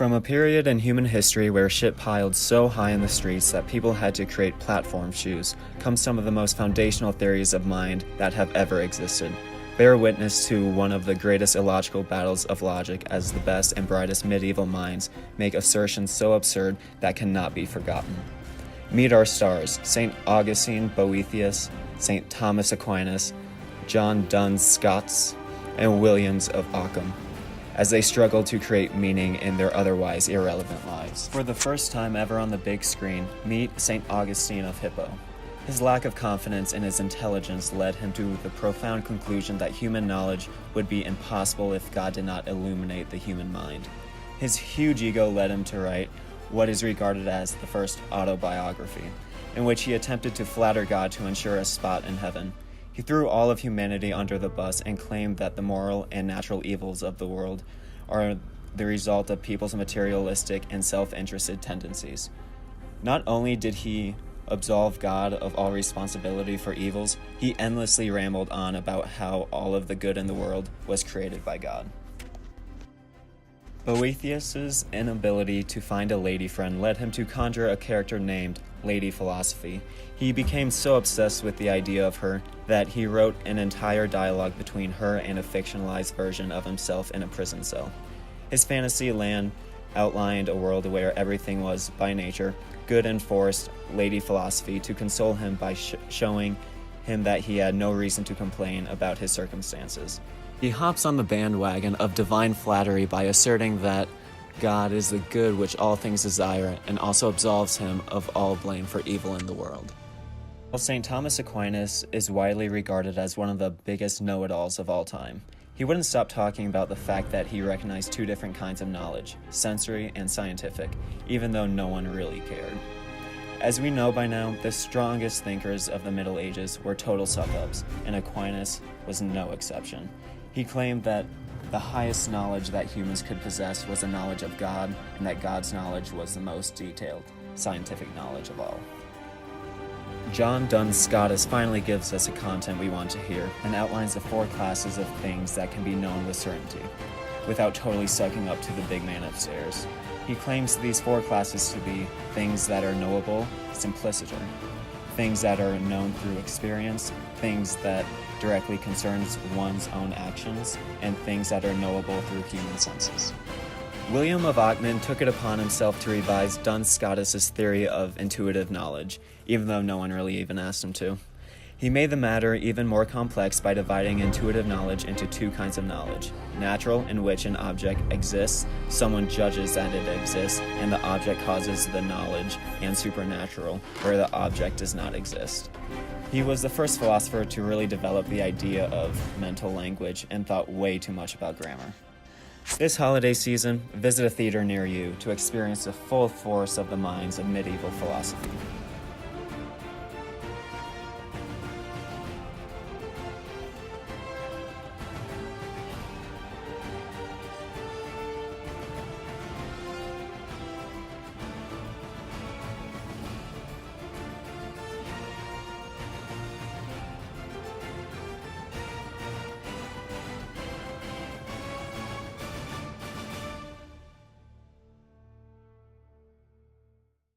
From a period in human history where shit piled so high in the streets that people had to create platform shoes, come some of the most foundational theories of mind that have ever existed. Bear witness to one of the greatest illogical battles of logic as the best and brightest medieval minds make assertions so absurd that cannot be forgotten. Meet our stars, St. Augustine Boethius, St. Thomas Aquinas, John Duns Scots, and Williams of Ockham, as they struggle to create meaning in their otherwise irrelevant lives. For the first time ever on the big screen, meet St. Augustine of Hippo. His lack of confidence in his intelligence led him to the profound conclusion that human knowledge would be impossible if God did not illuminate the human mind. His huge ego led him to write what is regarded as the first autobiography, in which he attempted to flatter God to ensure a spot in heaven. He threw all of humanity under the bus and claimed that the moral and natural evils of the world are the result of people's materialistic and self-interested tendencies. Not only did he absolve God of all responsibility for evils, he endlessly rambled on about how all of the good in the world was created by God. Boethius's inability to find a lady friend led him to conjure a character named Lady Philosophy. He became so obsessed with the idea of her that he wrote an entire dialogue between her and a fictionalized version of himself in a prison cell. His fantasy land outlined a world where everything was, by nature, good and forced Lady Philosophy to console him by showing him that he had no reason to complain about his circumstances. He hops on the bandwagon of divine flattery by asserting that God is the good which all things desire and also absolves him of all blame for evil in the world. While St. Thomas Aquinas is widely regarded as one of the biggest know-it-alls of all time, he wouldn't stop talking about the fact that he recognized two different kinds of knowledge, sensory and scientific, even though no one really cared. As we know by now, the strongest thinkers of the Middle Ages were total suck-ups, and Aquinas was no exception. He claimed that the highest knowledge that humans could possess was the knowledge of God, and that God's knowledge was the most detailed, scientific knowledge of all. John Duns Scotus finally gives us the content we want to hear, and outlines the four classes of things that can be known with certainty, without totally sucking up to the big man upstairs. He claims these four classes to be things that are knowable, simpliciter, things that are known through experience, things that directly concerns one's own actions, and things that are knowable through human senses. William of Ockham took it upon himself to revise Duns Scotus's theory of intuitive knowledge, even though no one really even asked him to. He made the matter even more complex by dividing intuitive knowledge into two kinds of knowledge: natural, in which an object exists, someone judges that it exists, and the object causes the knowledge, and supernatural, where the object does not exist. He was the first philosopher to really develop the idea of mental language and thought way too much about grammar. This holiday season, visit a theater near you to experience the full force of the minds of medieval philosophy.